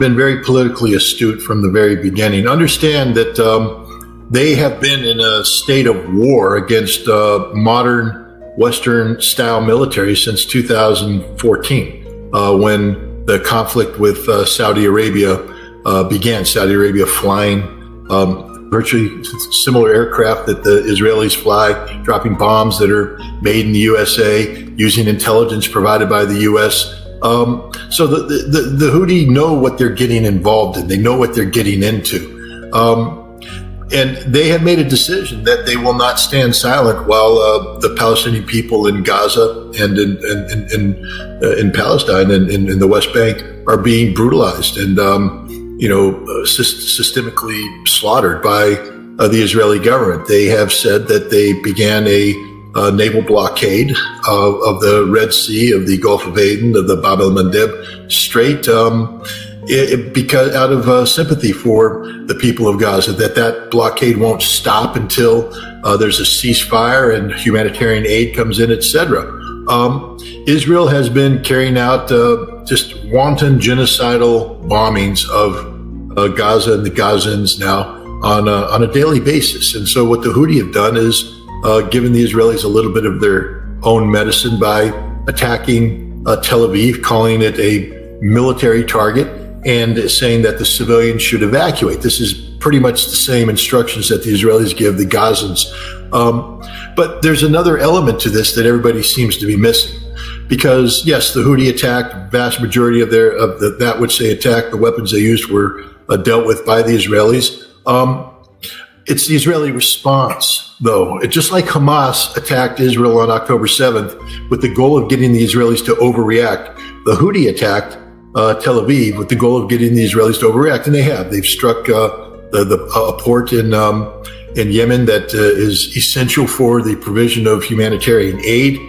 been very politically astute from the very beginning. Understand that they have been in a state of war against modern Western-style military since 2014, when the conflict with Saudi Arabia began. Saudi Arabia flying virtually similar aircraft that the Israelis fly, dropping bombs that are made in the USA, using intelligence provided by the US. So the Houthi know what they're getting involved in. They know what they're getting into. And they have made a decision that they will not stand silent while the Palestinian people in Gaza and in Palestine and in the West Bank are being brutalized and systemically slaughtered by the Israeli government. They have said that they began a naval blockade of the Red Sea, of the Gulf of Aden, of the Bab el-Mandeb Strait, because out of sympathy for the people of Gaza, that blockade won't stop until there's a ceasefire and humanitarian aid comes in, etc. Israel has been carrying out just wanton genocidal bombings of Gaza and the Gazans now on a daily basis. And so what the Houthi have done is given the Israelis a little bit of their own medicine by attacking Tel Aviv, calling it a military target, and saying that the civilians should evacuate. This is pretty much the same instructions that the Israelis give the Gazans. But there's another element to this that everybody seems to be missing. Because yes, the Houthi attacked, vast majority of that which they attacked, the weapons they used were dealt with by the Israelis. It's the Israeli response, though. Just like Hamas attacked Israel on October 7th with the goal of getting the Israelis to overreact, the Houthi attacked Tel Aviv with the goal of getting the Israelis to overreact, and they have. They've struck a port in Yemen that is essential for the provision of humanitarian aid.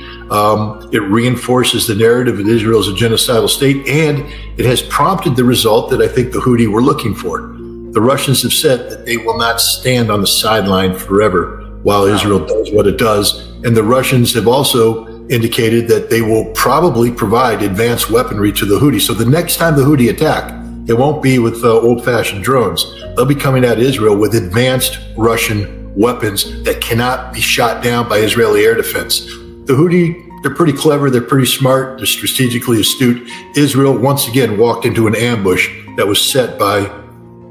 It reinforces the narrative that Israel is a genocidal state, and it has prompted the result that I think the Houthi were looking for. The Russians have said that they will not stand on the sideline forever while Israel does what it does, and the Russians have also indicated that they will probably provide advanced weaponry to the Houthi. So the next time the Houthi attack, it won't be with old-fashioned drones. They'll be coming at Israel with advanced Russian weapons that cannot be shot down by Israeli air defense. The Houthi, they're pretty clever, they're pretty smart, they're strategically astute. Israel once again walked into an ambush that was set by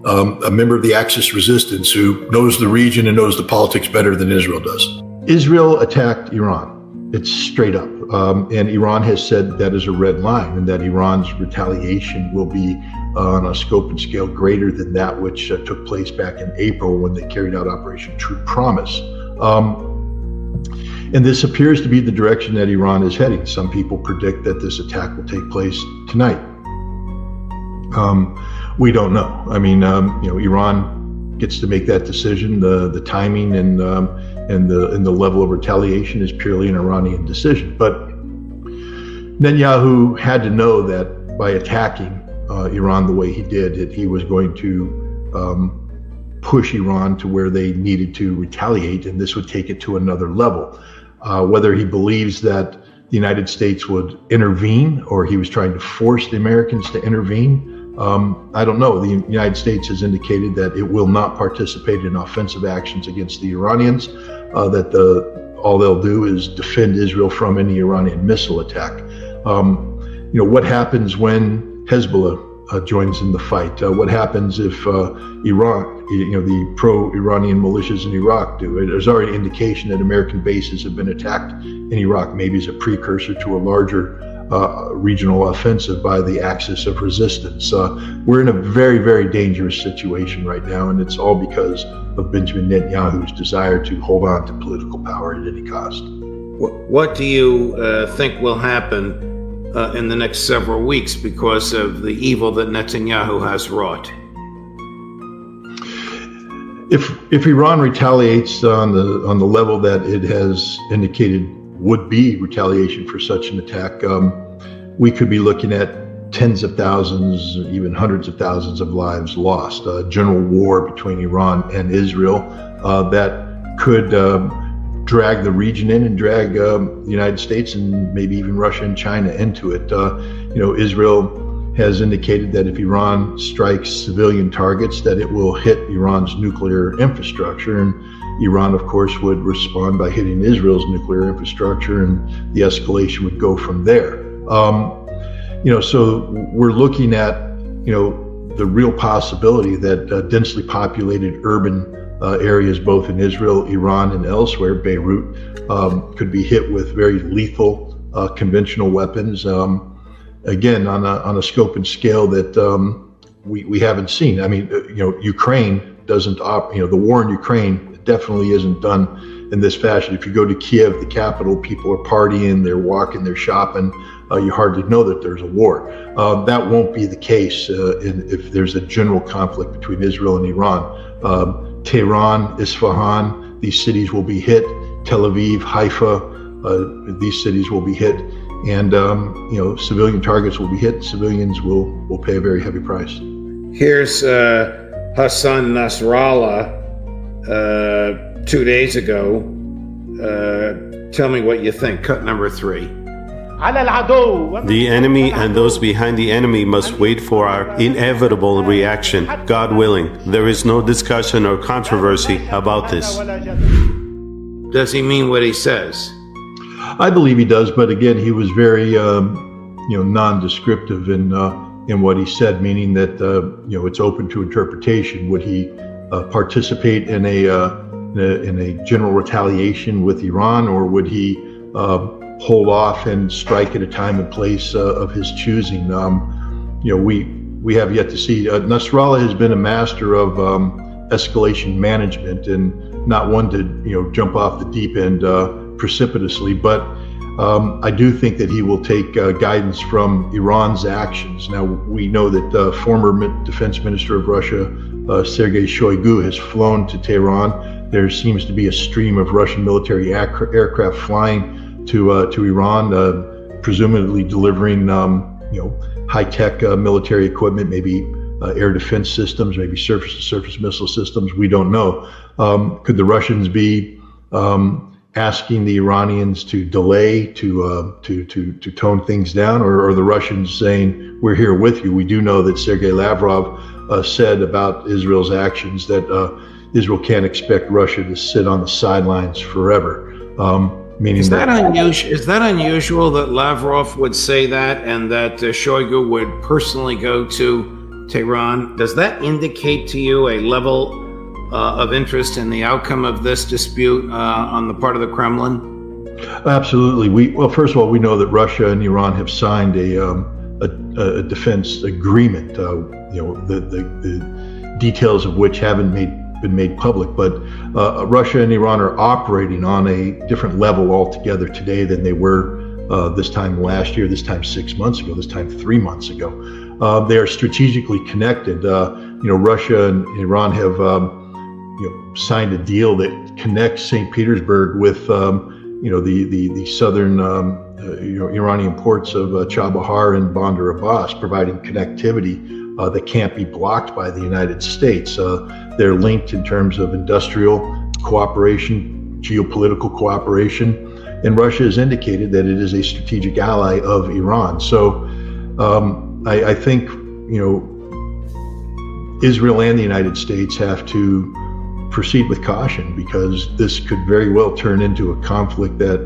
a member of the Axis resistance who knows the region and knows the politics better than Israel does. Israel attacked Iran. It's straight up. And Iran has said that is a red line and that Iran's retaliation will be on a scope and scale greater than that which took place back in April when they carried out Operation True Promise. And this appears to be the direction that Iran is heading. Some people predict that this attack will take place tonight. We don't know. I mean, Iran gets to make that decision. The timing and the level of retaliation is purely an Iranian decision. But Netanyahu had to know that by attacking Iran the way he did, that he was going to push Iran to where they needed to retaliate, and this would take it to another level. Whether he believes that the United States would intervene or he was trying to force the Americans to intervene, I don't know. The United States has indicated that it will not participate in offensive actions against the Iranians, that all they'll do is defend Israel from any Iranian missile attack. What happens when Hezbollah joins in the fight? What happens if Iraq, the pro-Iranian militias in Iraq do? There's already indication that American bases have been attacked in Iraq, maybe as a precursor to a larger regional offensive by the axis of resistance. We're in a very, very dangerous situation right now, and it's all because of Benjamin Netanyahu's desire to hold on to political power at any cost. What do you think will happen in the next several weeks because of the evil that Netanyahu has wrought? If Iran retaliates on the level that it has indicated would be retaliation for such an attack, we could be looking at tens of thousands, even hundreds of thousands of lives lost. A general war between Iran and Israel that could drag the region in and drag the United States and maybe even Russia and China into it. Israel has indicated that if Iran strikes civilian targets, that it will hit Iran's nuclear infrastructure. And Iran, of course, would respond by hitting Israel's nuclear infrastructure, and the escalation would go from there. So we're looking at, the real possibility that densely populated urban areas, both in Israel, Iran, and elsewhere, Beirut, could be hit with very lethal conventional weapons. Again, on a scope and scale that we haven't seen. I mean, Ukraine doesn't the war in Ukraine definitely isn't done in this fashion. If you go to Kiev, the capital, people are partying, they're walking, they're shopping. You hardly know that there's a war. That won't be the case if there's a general conflict between Israel and Iran. Tehran, Isfahan, these cities will be hit. Tel Aviv, Haifa, these cities will be hit. And, civilian targets will be hit. Civilians will pay a very heavy price. Here's Hassan Nasrallah 2 days ago. Tell me what you think. Cut number 3. The enemy and those behind the enemy must wait for our inevitable reaction. God willing, there is no discussion or controversy about this. Does he mean what he says? I believe he does, but again, he was very, non-descriptive in what he said, meaning that it's open to interpretation. Would he participate in a general retaliation with Iran, or would he hold off and strike at a time and place of his choosing? We have yet to see. Nasrallah has been a master of escalation management, and not one to jump off the deep end precipitously, but I do think that he will take guidance from Iran's actions. Now, we know that former Defense Minister of Russia, Sergei Shoigu, has flown to Tehran. There seems to be a stream of Russian military aircraft flying to Iran, presumably delivering high-tech military equipment, maybe air defense systems, maybe surface-to-surface missile systems. We don't know. Could the Russians be asking the Iranians to delay, to tone things down, or are the Russians saying, we're here with you? We do know that Sergei Lavrov said about Israel's actions that Israel can't expect Russia to sit on the sidelines forever. Meaning is that unusual that Lavrov would say that, and that Shoigu would personally go to Tehran? Does that indicate to you a level of interest in the outcome of this dispute on the part of the Kremlin? Absolutely. First of all, we know that Russia and Iran have signed a defense agreement. The details of which haven't been made public, but Russia and Iran are operating on a different level altogether today than they were this time last year, this time 6 months ago, this time 3 months ago. They are strategically connected. Russia and Iran have signed a deal that connects St. Petersburg with the southern Iranian ports of Chabahar and Bandar Abbas, providing connectivity that can't be blocked by the United States. They're linked in terms of industrial cooperation, geopolitical cooperation, and Russia has indicated that it is a strategic ally of Iran. So I think Israel and the United States have to proceed with caution, because this could very well turn into a conflict that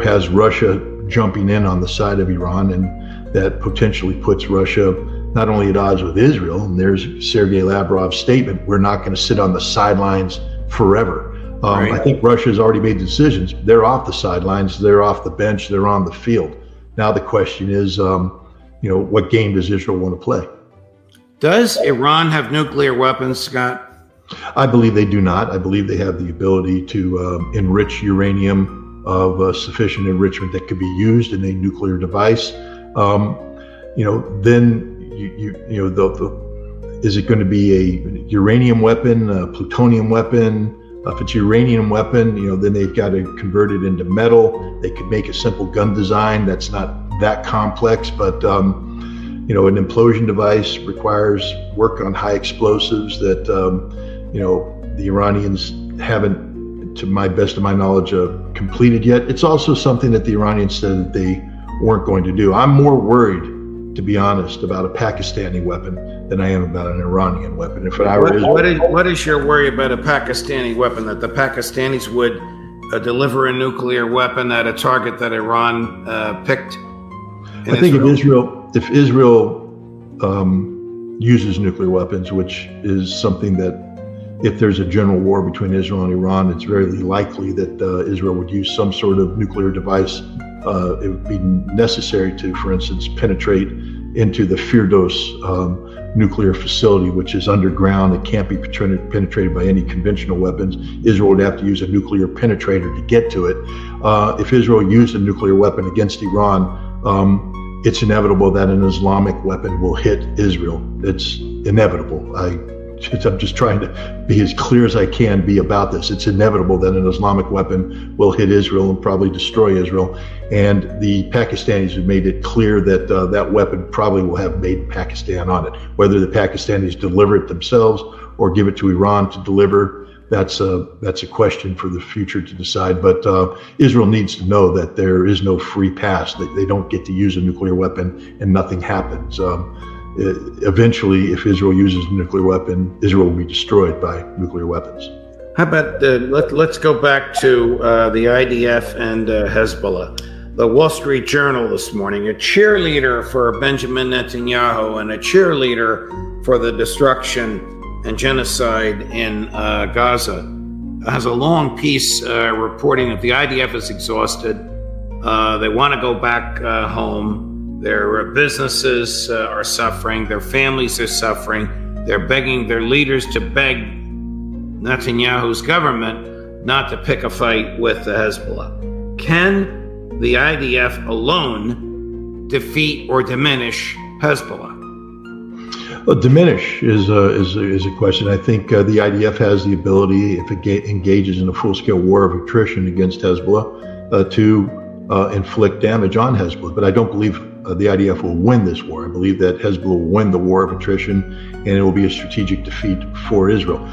has Russia jumping in on the side of Iran, and that potentially puts Russia not only at odds with Israel, and there's Sergei Lavrov's statement, we're not going to sit on the sidelines forever. Right. I think Russia's already made decisions. They're off the sidelines, they're off the bench, they're on the field. Now the question is, what game does Israel want to play? Does Iran have nuclear weapons, Scott? I believe they do not. I believe they have the ability to enrich uranium of sufficient enrichment that could be used in a nuclear device. Then is it going to be a uranium weapon, a plutonium weapon? If it's a uranium weapon, then they've got to convert it into metal. They could make a simple gun design that's not that complex, but an implosion device requires work on high explosives that the Iranians haven't, to my best of my knowledge, completed yet. It's also something that the Iranians said that they weren't going to do. I'm more worried to be honest, about a Pakistani weapon than I am about an Iranian weapon. If I were what is your worry about a Pakistani weapon? That the Pakistanis would deliver a nuclear weapon at a target that Iran picked? I think if Israel uses nuclear weapons, which is something that, if there's a general war between Israel and Iran, it's very likely that Israel would use some sort of nuclear device. It would be necessary to, for instance, penetrate into the Firdos nuclear facility, which is underground. It can't be penetrated by any conventional weapons. Israel would have to use a nuclear penetrator to get to it. If Israel used a nuclear weapon against Iran, it's inevitable that an Islamic weapon will hit Israel. It's inevitable. I'm just trying to be as clear as I can be about this. It's inevitable that an Islamic weapon will hit Israel and probably destroy Israel. And the Pakistanis have made it clear that that weapon probably will have made in Pakistan on it. Whether the Pakistanis deliver it themselves or give it to Iran to deliver, that's a question for the future to decide. But Israel needs to know that there is no free pass, that they don't get to use a nuclear weapon and nothing happens. Eventually, if Israel uses a nuclear weapon, Israel will be destroyed by nuclear weapons. How about let's go back to the IDF and Hezbollah. The Wall Street Journal this morning, a cheerleader for Benjamin Netanyahu and a cheerleader for the destruction and genocide in Gaza, has a long piece reporting that the IDF is exhausted. They want to go back home. Their businesses are suffering. Their families are suffering. They're begging their leaders to beg Netanyahu's government not to pick a fight with the Hezbollah. Can the IDF alone defeat or diminish Hezbollah? Well, diminish is a question. I think the IDF has the ability, if it engages in a full-scale war of attrition against Hezbollah, to inflict damage on Hezbollah. But I don't believe the IDF will win this war. I believe that Hezbollah will win the war of attrition, and it will be a strategic defeat for Israel.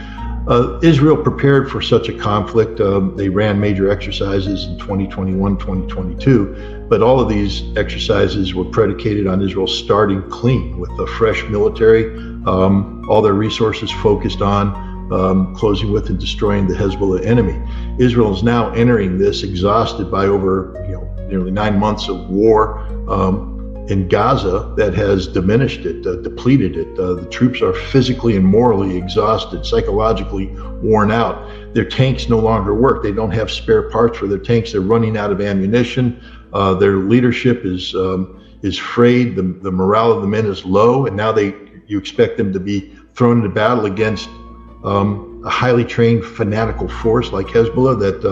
Israel prepared for such a conflict. They ran major exercises in 2021, 2022, but all of these exercises were predicated on Israel starting clean with a fresh military, all their resources focused on closing with and destroying the Hezbollah enemy. Israel is now entering this exhausted by over nearly 9 months of war in Gaza that has diminished it, depleted it. The troops are physically and morally exhausted, psychologically worn out. Their tanks no longer work. They don't have spare parts for their tanks. They're running out of ammunition. Their leadership is frayed. The morale of the men is low, and now you expect them to be thrown into battle against a highly trained fanatical force like Hezbollah that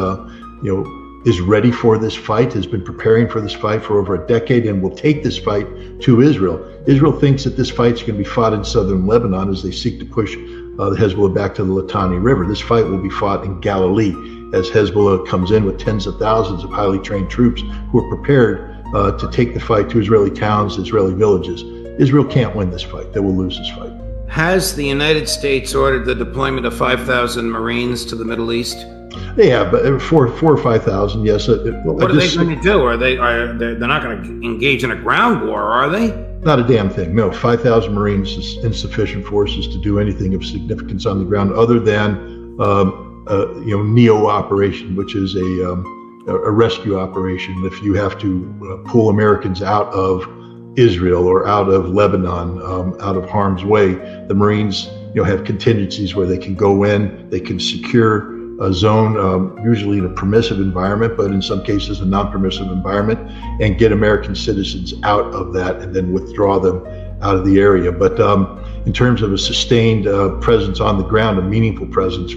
is ready for this fight, has been preparing for this fight for over a decade, and will take this fight to Israel. Israel thinks that this fight's going to be fought in southern Lebanon as they seek to push the Hezbollah back to the Litani River. This fight will be fought in Galilee as Hezbollah comes in with tens of thousands of highly trained troops who are prepared to take the fight to Israeli towns, Israeli villages. Israel can't win this fight. They will lose this fight. Has the United States ordered the deployment of 5,000 Marines to the Middle East? They have, but 4,000 or 5,000, yes. What are they going to do? They're not going to engage in a ground war, are they? Not a damn thing. No, 5,000 Marines is insufficient forces to do anything of significance on the ground, other than NEO operation, which is a rescue operation. If you have to pull Americans out of Israel or out of Lebanon, out of harm's way, the Marines have contingencies where they can go in, they can secure a zone, usually in a permissive environment, but in some cases a non-permissive environment, and get American citizens out of that and then withdraw them out of the area. But in terms of a sustained presence on the ground, a meaningful presence,